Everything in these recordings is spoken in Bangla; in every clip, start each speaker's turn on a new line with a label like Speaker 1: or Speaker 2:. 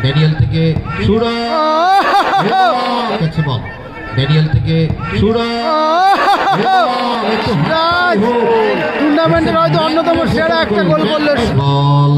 Speaker 1: ড্যানিয়েল থেকে ড্যানিয়েল থেকে
Speaker 2: টুর্নামেন্টের হয়তো অন্যতম সেরা একটা গোল করলো সুমন।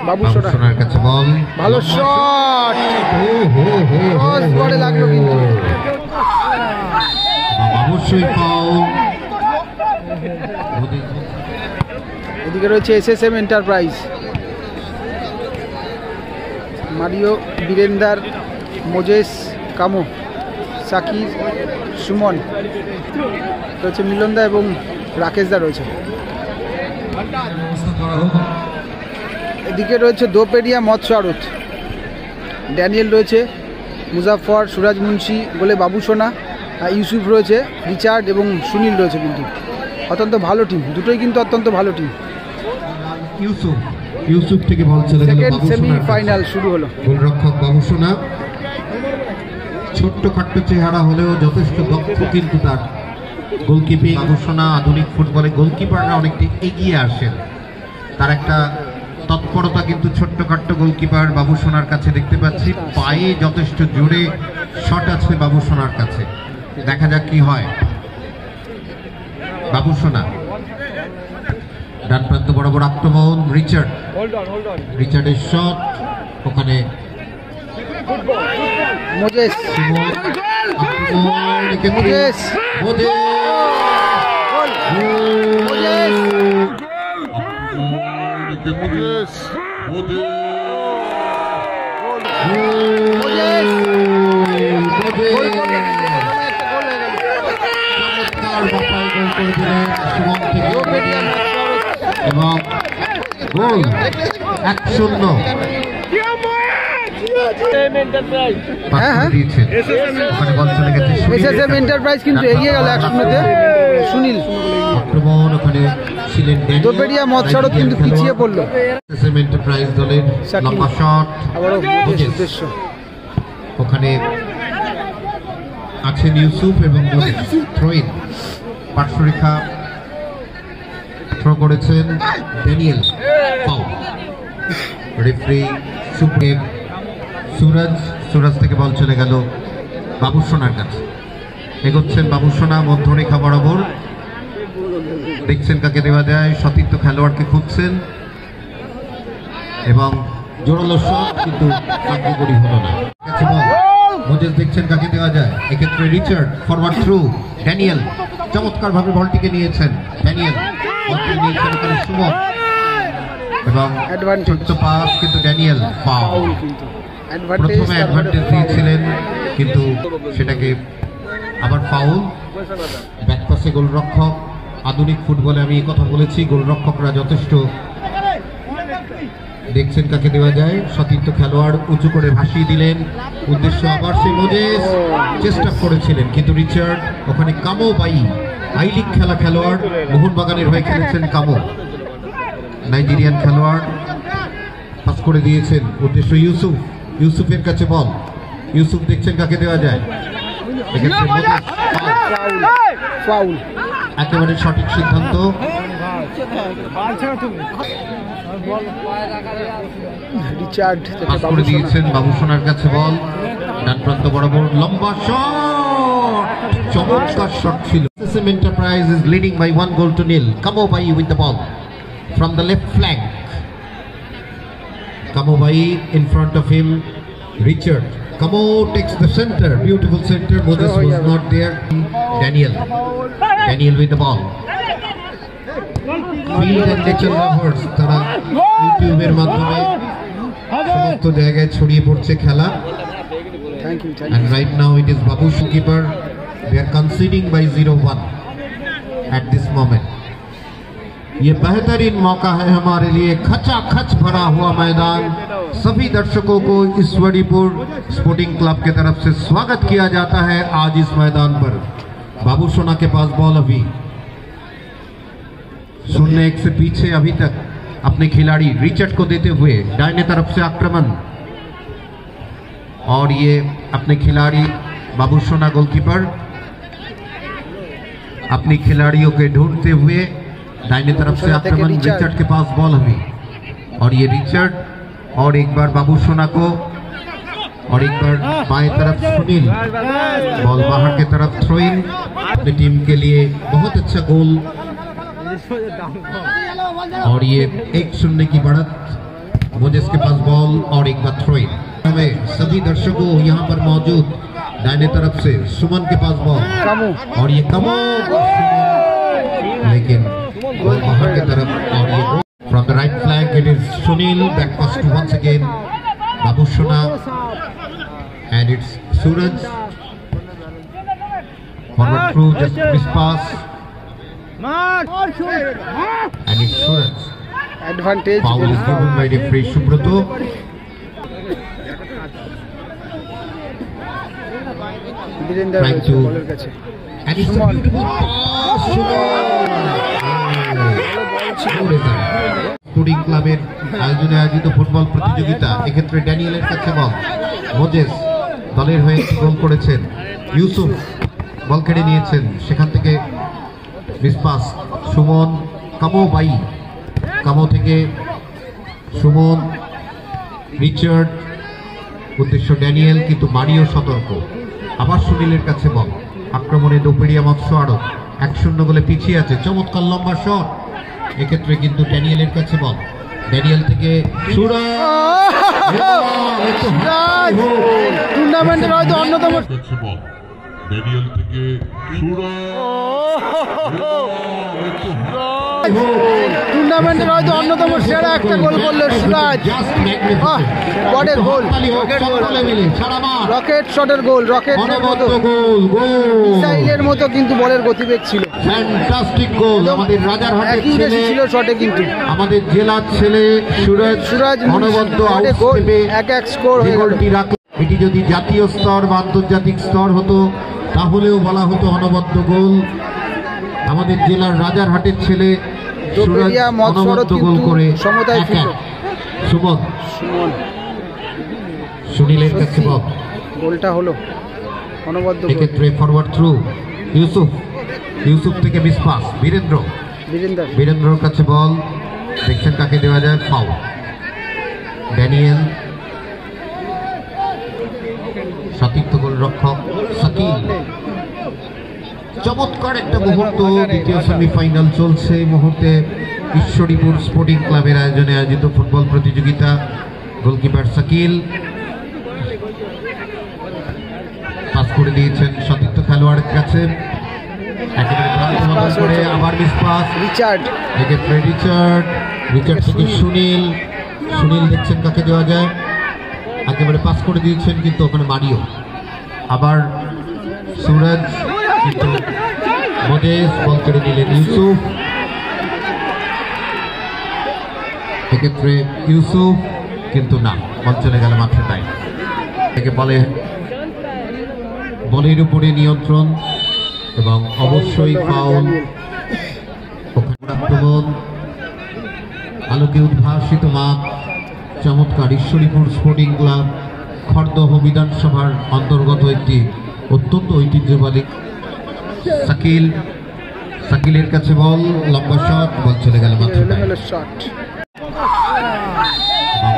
Speaker 1: বাবুসোনার কাছে বল,
Speaker 2: ভালো শট, লাগলো কিন্তু
Speaker 1: অবশ্যই ফাউল।
Speaker 2: এদিকে রয়েছে SSM enterprise, Mario, Birender, Moses, কামো, সাকির, সুমন রয়েছে, মিলনদা এবং রাকেশদা রয়েছে। এদিকে রয়েছে দোপেরিয়া মৎস্য আড়ত, ড্যানিয়েল রয়েছে, মুজাফর, সুরাজ মুন্সি বলে বাবুসোনা, ইউসুফ রয়েছে, রিচার্ড এবং সুনীল রয়েছে। কিন্তু অত্যন্ত ভালো টিম, দুটোই কিন্তু অত্যন্ত ভালো টিম।
Speaker 1: ইউসুফ থেকে বল চলে গেল,
Speaker 2: সেমিফাইনাল শুরু হলো।
Speaker 1: গোলরক্ষক বাবুসোনা ছোট্ট খাট্ট চেহারা হলেও যথেষ্ট দক্ষ, কিন্তু তার গোলকিপিং। বাবুসোনা আধুনিক ফুটবলে গোলকিপাররা অনেকটা এগিয়ে আসেন, তার একটা তৎপরতা কিন্তু ছোট্টখাট্ট গোলকিপার বাবুসোনার কাছে দেখতে পাচ্ছি। পায়ে যথেষ্ট জোরে শট আছে বাবুসোনার কাছে, দেখা যাক কি হয়। বাবুসোনা ডান প্রান্ত বরাবর আক্রমণ, রিচার্ডের শট, ওখানে এবং গোল 1-0।
Speaker 2: এসএসএম এন্টারপ্রাইজ কিন্তু এগিয়ে গেল 1-0-তে। সুনীল
Speaker 1: আক্রমণ, ওখানে ছিলেন
Speaker 2: দোপেরিয়া মৎস্যরত কিন্তু পিছিয়ে পড়লো।
Speaker 1: এসএসএম এন্টারপ্রাইজ দলের লম্বা শট, ওখানে আছেন ইউসুফ এবং থ্রোইন, পার্শ্বরেখা থ্রো করেছেন ড্যানিয়েল, ফাউল। রেফারি সুপ্রেম, সুরাজ থেকে বল চলে গেল বাবুসোনার কাছে, এগোচ্ছেন বাবুসোনা মধ্যরেখা বরাবর, দেখছেন কাকে দেওয়া যায়, সতীর্থ খেলোয়াড়কে খুঁজছেন এবং জোরালো শট, কিন্তু কার্যকরী হলো না। মোজেস দেখছেন কাকে দেওয়া যায়, এক্ষেত্রে রিচার্ড, ফরওয়ার্ড থ্রু, ড্যানিয়েল চমৎকার ভাবে বলটিকে নিয়েছেন, ড্যানিয়েল নিয়েছেন ওখানে সুমন, এবং ছোট্ট পাস, কিন্তু ড্যানিয়েল ফাউল। প্রথমে অ্যাডভান্টেজ দিয়েছিলেন, কিন্তু সেটাকে আবার ফাউল। ব্যাকপাসে গোলরক্ষক, আধুনিক ফুটবলে আমি এই কথা বলেছি, গোলরক্ষকরা যথেষ্ট দেখছেন কাকে দেওয়া যায়, সতীর্থ খেলোয়াড় উঁচু করে ভাসিয়ে দিলেন, উদ্দেশ্য আবার সেই মোজেস চেষ্টা করেছিলেন, কিন্তু রিচার্ড, ওখানে কামো বাই, আই লিগ খেলা খেলোয়াড়, মোহনবাগানের হয়ে খেলেছেন কামো, নাইজেরিয়ান খেলোয়াড়, পাস করে দিয়েছেন, উদ্দেশ্য ইউসুফের কাছে বল, ইউসুফ দেখছেন কাকে দেওয়া যায়, একেবারে সঠিক সিদ্ধান্ত।
Speaker 2: রিচার্ড
Speaker 1: পাস করে দিয়েছেন বাবুসোনার কাছে বল, ডান প্রান্ত বরাবর লম্বা শট, চমৎকার শট ছিল। SSM enterprise is leading by 1-0. Kamobai with the ball from the left flank. Kamobai in front of him, Richard. Kamo takes the center, beautiful center. Moses was not there. Daniel with the ball. Field and nature lovers, তারা ইউটিউবের মাধ্যমে সমস্ত জায়গায় ছড়িয়ে পড়ছে খেলা। And right now it is Babu keeper. They are conceding by 0-1 at this moment. ये बेहतरीन मौका है हमारे लिए, खचाखच भरा हुआ मैदान। सभी दर्शकों को ईश्वरीपुर स्पोर्टिंग क्लब के तरफ से स्वागत किया जाता है आज इस मैदान पर। बाबूसोना के पास बॉल अभी शून्य एक से पीछे अभी तक अपने खिलाड़ी रिचर्ड को देते हुए दाहिने तरफ से आक्रमण, और ये अपने खिलाड़ी बाबू सोना गोलकीपर अपनी खिलाड़ियों के ढूंढते हुए दाहिने तरफ से आक्रमण। रिचर्ड के पास बॉल अभी, और ये रिचर्ड और एक बार बाबू सोना को, और एक बार बाएं तरफ सुनील, बॉल बाहर की तरफ थ्रो इन अपनी टीम के लिए। बहुत अच्छा गोल, और ये 1-0 की बढ़त। मोजेस के पास बॉल और एक बार थ्रो इन। सभी दर्शकों यहाँ पर मौजूद। दाहिने तरफ से सुमन के पास बॉल, और ये कमो, लेकिन बॉल बाहर की तरफ। और ये from the right flag it is Sunil, back pass to once again बाबू सोना, and it's Suraj forward through, just miss pass, and it's Suraj.
Speaker 2: Advantage.
Speaker 1: Foul is given by referee Subroto. Trying to, and it's a beautiful pass. Sporting ক্লাবের আয়োজনে আয়োজিত ফুটবল প্রতিযোগিতা, এক্ষেত্রে ড্যানিয়েলের কাছে বল। মোজেস দলের হয়ে একটি গোল করেছেন। ইউসুফ বল কেড়ে নিয়েছেন, সেখান থেকে মিসপাস। সুমন, কামো বাই, কামো থেকে সুমন, রিচার্ড, উদ্দেশ্য ড্যানিয়েল, কিন্তু মারিও সতর্ক। আবার সুনীলের কাছে বল। আক্রমণে দোপেড়িয়া মৎস্য আড়ত 1-0 গোলে পিছিয়ে আছে। চমৎকার লম্বা শট, এক্ষেত্রে কিন্তু ড্যানিয়েলের কাছে বল। ড্যানিয়েল থেকে
Speaker 2: টুর্নামেন্টের হয়তো অন্যতম
Speaker 3: ড্যানিয়েল থেকে
Speaker 2: টুর্নামেন্টের হয়তো অন্যতম সেরা একটা গোল করলো সুরাজ। বলের গোল, রকেট শটের গোল, রকেট মিসাইলের মতো কিন্তু বলের গতিবেগ ছিল।
Speaker 1: ফ্যান্টাস্টিক গোল আমাদের রাজারহাটের ছেলে
Speaker 2: ছিল শটে, কিন্তু
Speaker 1: আমাদের জেলার ছেলে সুরাজ অনবদ্য
Speaker 2: গোল 1-1 স্কোর হয়ে গেল।
Speaker 1: এটি যদি জাতীয় স্তর বা আন্তর্জাতিক স্তর হতো তাহলেও বলা হতো অনবদ্য গোল। আমাদের জেলার রাজারহাটের ছেলে সুরাজ অনবদ্য গোল করে
Speaker 2: সমতায় ফিরল।
Speaker 1: সুমন, সুনীলের কাছে বল,
Speaker 2: গোলটা হলো অনবদ্য।
Speaker 1: এক্ষেত্রে ফরওয়ার্ড থ্রু ইউসুফ, ইউসুফ থেকে মিসপাস বীরেন্দ্রর কাছে বল। দেখছেন কাকে দেওয়া যায়, ফাউল। ড্যানিয়েল, সতীর্থ গোলরক্ষক সাকিল। চমৎকার একটা মুহূর্ত, দ্বিতীয় সেমিফাইনাল চলছে এই মুহূর্তে ঈশ্বরীপুর স্পোর্টিং ক্লাবের আয়োজনে আয়োজিত ফুটবল প্রতিযোগিতা। গোলকিপার সাকিল পাস করে দিয়েছেন সতীর্থ খেলোয়াড়ের কাছে, একেবারে প্রান্ত করে আবার মিসপাস।
Speaker 2: রিচার্ড,
Speaker 1: এক্ষেত্রে রিচার্ড থেকে সুনীল, সুনীল দেখছেন কাকে দেওয়া যায়, একেবারে পাস করে দিয়েছেন, কিন্তু ওখানে মারিও। আবার সুরাজ, কিন্তু মোজেস বল কেড়ে নিলেন ইউসুফ। এক্ষেত্রে ইউসুফ, কিন্তু না, বল চলে গেল মাঠের বাইরে থেকে। বলের উপরে নিয়ন্ত্রণ এবং অবশ্যই ফাউল। আক্রমণ, আলোকে উদ্ভাসিত মাঠ, চমৎকার ঈশ্বরীপুর স্পোর্টিং ক্লাব খড়দহ বিধানসভার অন্তর্গত একটি অত্যন্ত ঐতিহ্যবাহী। সাকিল, সাকিলের কাছে বল, লম্বা শট, বল চলে গেল মাঠের বাইরে।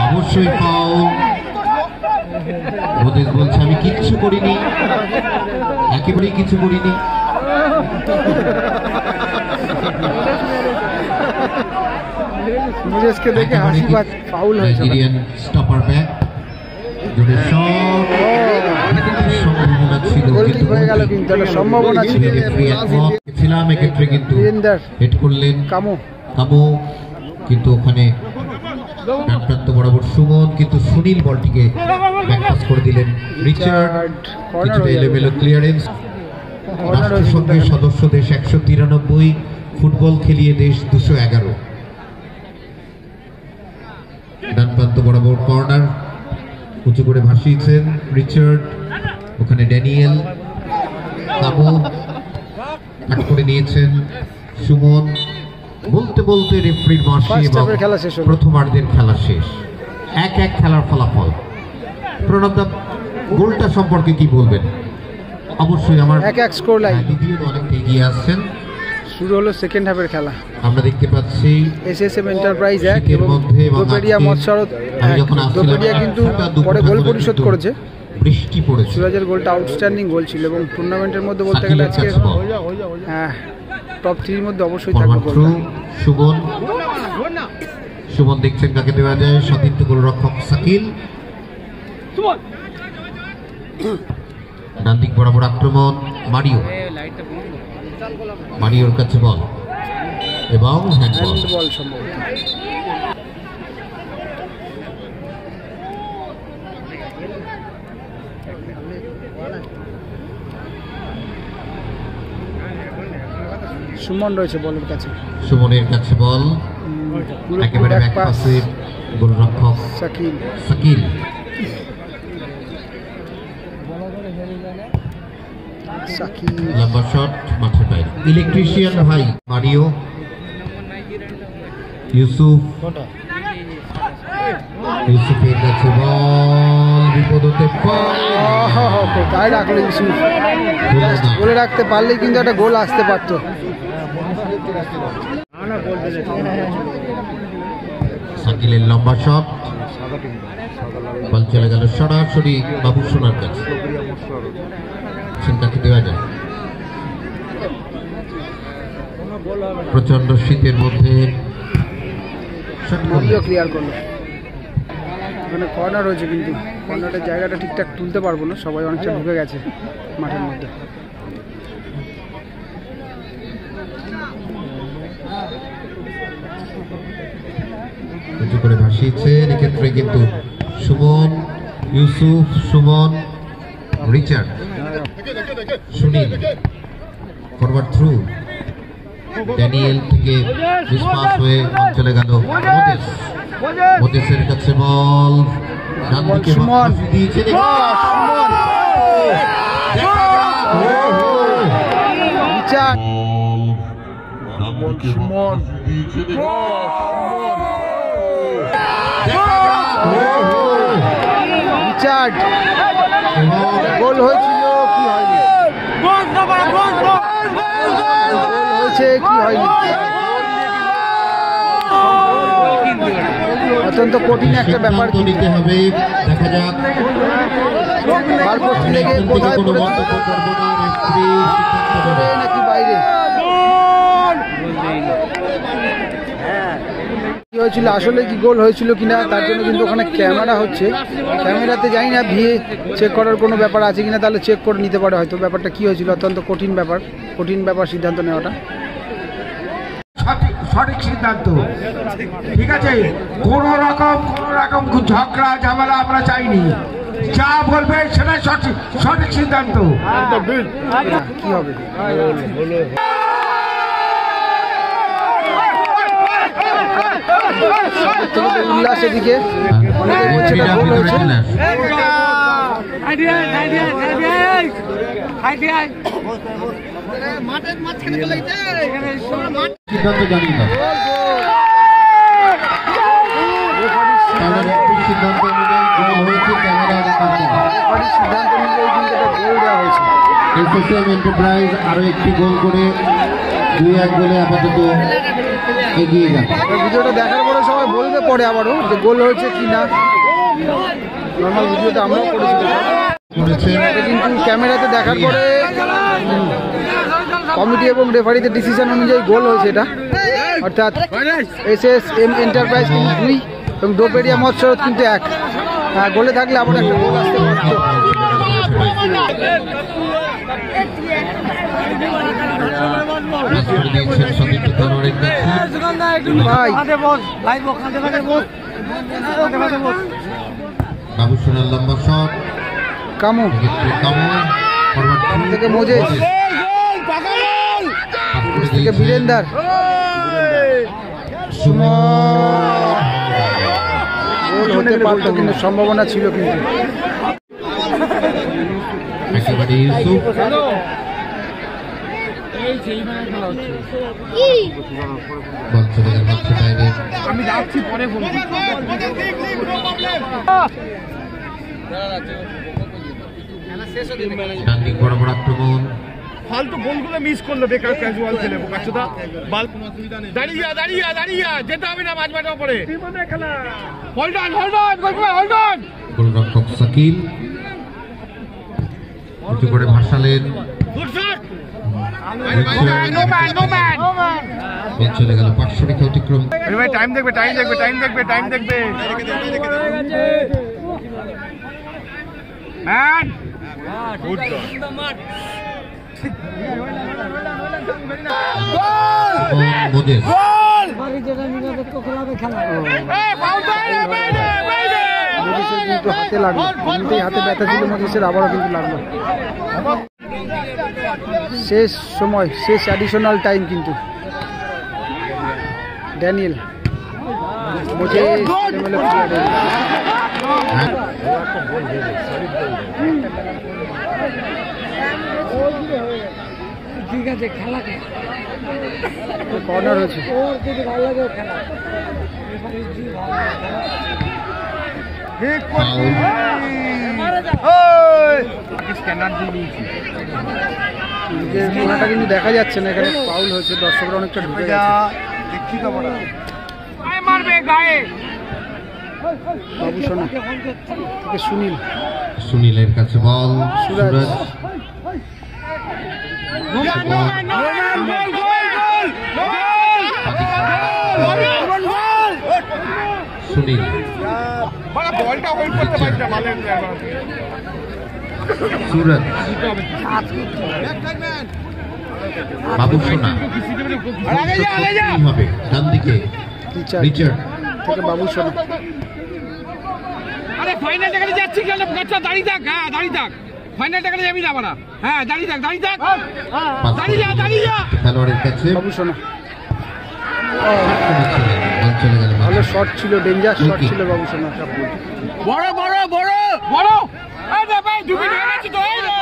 Speaker 1: অবশ্যই ফাউল। মোজেস বলছে আমি কিচ্ছু করিনি, একেবারেই কিছু করিনি।
Speaker 2: মোজেসকে দেখে হাসি পাচ্ছে, ফাউল হয়েছে।
Speaker 1: নাইজেরিয়ান স্টপার ব্যাক, জোরে শট, সম্ভাবনা ছিল,
Speaker 2: গোলটি হয়ে গেল, কিন্তু একটা সম্ভাবনা ছিল।
Speaker 1: ছিলাম এক্ষেত্রে, কিন্তু হেড করলেন
Speaker 2: কামো,
Speaker 1: কিন্তু ওখানে ডান প্রান্ত বরাবর সুমন, কিন্তু সুনীল বলটিকে ব্যাকপাস করে দিলেন রিচার্ড। কিছুটা এলোমেলো ক্লিয়ারেন্স। রাষ্ট্রসংঘের সদস্য দেশ 193, ফুটবল খেলিয়ে দেশ 211। ডান প্রান্ত বরাবর কর্নার উঁচু করে ভাসিয়েছেন রিচার্ড, ওখানে ড্যানিয়েল, কামো কাট করে নিয়েছেন সুমন, বলতে বলতে রেফারির মাসি
Speaker 2: First
Speaker 1: এবং
Speaker 2: half-এর খেলা শেষ হলো।
Speaker 1: প্রথমার্ধের খেলা শেষ। 1-1 খেলার ফলাফল। প্রণবদা গোলটা সম্পর্কে কি বলবেন? অবশ্যই আমার
Speaker 2: 1-1 স্কোর লাইন।
Speaker 1: দ্বিতীয় অনেকটা এগিয়ে আসছেন।
Speaker 2: শুরু হলো সেকেন্ড হাফের খেলা।
Speaker 1: আমরা দেখতে পাচ্ছি
Speaker 2: এসএসএম এন্টারপ্রাইজ 1
Speaker 1: শীতের
Speaker 2: এবং
Speaker 1: মধ্যে এবং
Speaker 2: দোপেরিয়া
Speaker 1: আজকে
Speaker 2: মৎস্যাড়ত
Speaker 1: আমি
Speaker 2: 1।
Speaker 1: যখন আসছিলাম,
Speaker 2: দোপেরিয়া কিন্তু পরে গোল পরিশোধ করেছে।
Speaker 1: বৃষ্টি পড়েছে।
Speaker 2: সুরাজের গোলটা আউটস্ট্যান্ডিং গোল ছিল এবং টুর্নামেন্টের মধ্যে বলতে গেলে
Speaker 1: সাকিবের
Speaker 2: আজকে
Speaker 1: কাছে বল।
Speaker 2: হ্যাঁ টপ 3 এর মধ্যে অবশ্যই থাকবে
Speaker 1: ফরওয়ার্ড থ্রু
Speaker 2: গোলটা।
Speaker 1: সুমন দেখছেন কাকে দেওয়া যায়। সতীর্থ গোলরক্ষক শাকিল। ডান দিক বরাবর আক্রমণ মারিও। মারিওর কাছে বল এবং হ্যান্ডবল।
Speaker 2: হ্যান্ডবল সম্ভবত। সুমন রয়েছে বলের কাছে।
Speaker 1: সুমনের কাছে বল একেবারে ব্যাক পাসে গোলরক্ষক
Speaker 2: শাকিল।
Speaker 1: শাকিল।
Speaker 2: শাকিল
Speaker 1: লম্বা শট মাঠের বাইরে। ইলেকট্রিশিয়ান ভাই মারিও। ইউসুফ। ইউসুফের কাছে বল বিপদ হতে পারে।
Speaker 2: তাই রাখলো ইউসুফ। গোলে রাখতে পারলেই কিন্তু একটা গোল আসতে পারতো।
Speaker 1: শাকিলের লম্বা শট বল চলে গেল সরাসরি বাবু সোনার কাছে। চিন্তাকে দেওয়া যায়। প্রচন্ড শীতের মধ্যে
Speaker 2: মারিও ক্লিয়ার করলো। ওখানে কর্নার রয়েছে কিন্তু কর্নারের জায়গাটা ঠিকঠাক তুলতে পারবো না, সবাই অনেকটা ঢুকে গেছে মাঠের মধ্যে।
Speaker 1: উঁচু করে ভাসিয়েছেন এক্ষেত্রে কিন্তু Suman, Yusuf, Suman, Richard, Sunil. Forward through Daniel থেকে মিসপাস হয়ে বল চলে গেল মোদেস। মোদেসের কাছে বল ডান দিকে
Speaker 2: সুমন।
Speaker 1: দিয়েছে।
Speaker 2: রিচার্ড
Speaker 3: সুমন
Speaker 2: রিচার্ড গোল হয়েছিল কি হয়নি? গোল হয়েছে কি হয়নি? অত্যন্ত কঠিন একটা ব্যাপার।
Speaker 1: সিদ্ধান্ত নিতে হবে, দেখা যাক।
Speaker 2: বার করতে লেগে কোথায়
Speaker 1: কোনো
Speaker 2: পড়েছে?
Speaker 1: মন্তব্য করবো না, রেফারি সিদ্ধান্ত নেবে।
Speaker 2: ভেতরে নাকি বাইরে? কি হয়েছিল আসলে, কি গোল হয়েছিল কিনা তার জন্য কিন্তু ওখানে ক্যামেরা হচ্ছে। ক্যামেরাতে যাই না, ভিএ চেক করার কোনো ব্যাপার আছে কিনা, তাহলে চেক করে নিতে পারে হয়তো ব্যাপারটা কি হয়েছিল। অত্যন্ত কঠিন ব্যাপার সিদ্ধান্ত নেওয়াটা।
Speaker 4: সঠিক সিদ্ধান্ত। ঠিক আছে, কোন রকম ঝগড়া ঝামেলা আমরা চাইনি। যা বলবে সেটাই সঠিক সিদ্ধান্ত।
Speaker 2: কি হবে? উল্লাস এদিকে অনেকে বলছে এটা গোল হয়েছে।
Speaker 1: সিদ্ধান্ত জানি না। সিদ্ধান্ত অনুযায়ী গোল হয়েছে, ক্যামেরা
Speaker 2: সিদ্ধান্ত অনুযায়ী কিন্তু এটা গোল দেওয়া হয়েছে।
Speaker 1: এসএসএম এন্টারপ্রাইজ আরো একটি গোল করে 2-1 গোলে আপাতত এগিয়ে গেল।
Speaker 2: ভিডিওটা দেখার পরে সবাই বলবে পরে আবারও যে গোল হয়েছে কি না। নর্মাল ভিডিওটা আমরাও করেছি, কিন্তু ক্যামেরাতে দেখার পরে কমিটি এবং রেফারিদের ডিসিশন অনুযায়ী গোল হয়েছে এটা। অর্থাৎ এসএসএম এন্টারপ্রাইজ কিন্তু 2 এবং দোপেরিয়া মৎস্যাড়ত কিন্তু 1। গোলে থাকলে আবার একটা গোল আসতে পারত।
Speaker 1: বাবু সোনার লম্বা শট
Speaker 2: কামু থেকে মোজেস থেকে বীরেন্দার। গোল হতে পারত কিন্তু সম্ভাবনা ছিল, কিন্তু
Speaker 1: একেবারে ইউসুফ বল চলে গেল মাত্র বাইরে।
Speaker 2: আমি যাচ্ছি পরে ফোন
Speaker 1: ডান দিক বরাবর আক্রমণ।
Speaker 5: ফালতু গোলগুলো মিস করলো, বেকার ক্যাজুয়াল ছেলে বোকাচোদা। দাঁড়িয়ে যেতে হবে না মাঝ মাঠার পরে। হোল্ড অন
Speaker 1: গোলরক্ষক শাকিল উঁচু করে ভাসালেন।
Speaker 5: Good shot.
Speaker 1: বল চলে গেল পার্শ্ব রেখা অতিক্রম।
Speaker 5: ভাই টাইম দেখবে ম্যান। গুড
Speaker 1: মোজেস
Speaker 2: কিন্তু হাতে লাগলো, এমনিতেই হাতে ব্যথা ছিল মোজেসের, আবারও কিন্তু লাগলো। শেষ সময়, শেষ অ্যাডিশনাল টাইম কিন্তু ড্যানিয়েল মোজেস ঠিক আছে, খেলা কর্নার হয়েছে। কোনাটা কিন্তু দেখা যাচ্ছে না, এখানে ফাউল হয়েছে, দর্শকরা অনেকটা ঢুকে গেছে। বাবু সোনা থেকে
Speaker 1: সুনীলের কাছে বল।
Speaker 2: সুরাজ
Speaker 1: সুনীল সুরজ বাবু সোনা হবে ডান দিকে রিচার্ড
Speaker 2: থেকে বাবু সোনা।
Speaker 5: আরে ফাইনাল টাকা যাচ্ছি কেন? বাচ্চা দাঁড়িয়ে থাক, হ্যাঁ দাঁড়িয়ে থাক, ফাইনাল টাকা যাবি না বানা, হ্যাঁ দাঁড়িয়ে থাক দাঁড়িয়ে যা।
Speaker 1: খেলোয়াড়ের কাছে
Speaker 2: বাবু সোনা
Speaker 1: বল চলে গেল।
Speaker 2: ভালো শট ছিল, ডেঞ্জার শট ছিল বাবু সোনা।
Speaker 5: বড় এই রে ভাই, ডুবি হয়ে গেছে তো। এই রে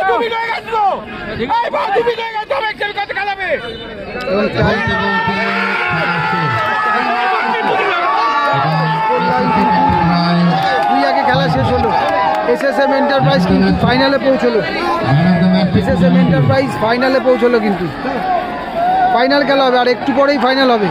Speaker 5: ডুবি হয়ে গেছে তো। এই ভাই ডুবি হয়ে গেছে, তবে খেল কত খেলাবে।
Speaker 2: দুই আগে খেলা শেষ হলো। এসএসএম এন্টারপ্রাইজ কিন্তু ফাইনালে পৌঁছলো। এসএসএম এন্টারপ্রাইজ ফাইনালে পৌঁছলো, কিন্তু ফাইনাল খেলা হবে, আর একটু পরেই ফাইনাল হবে।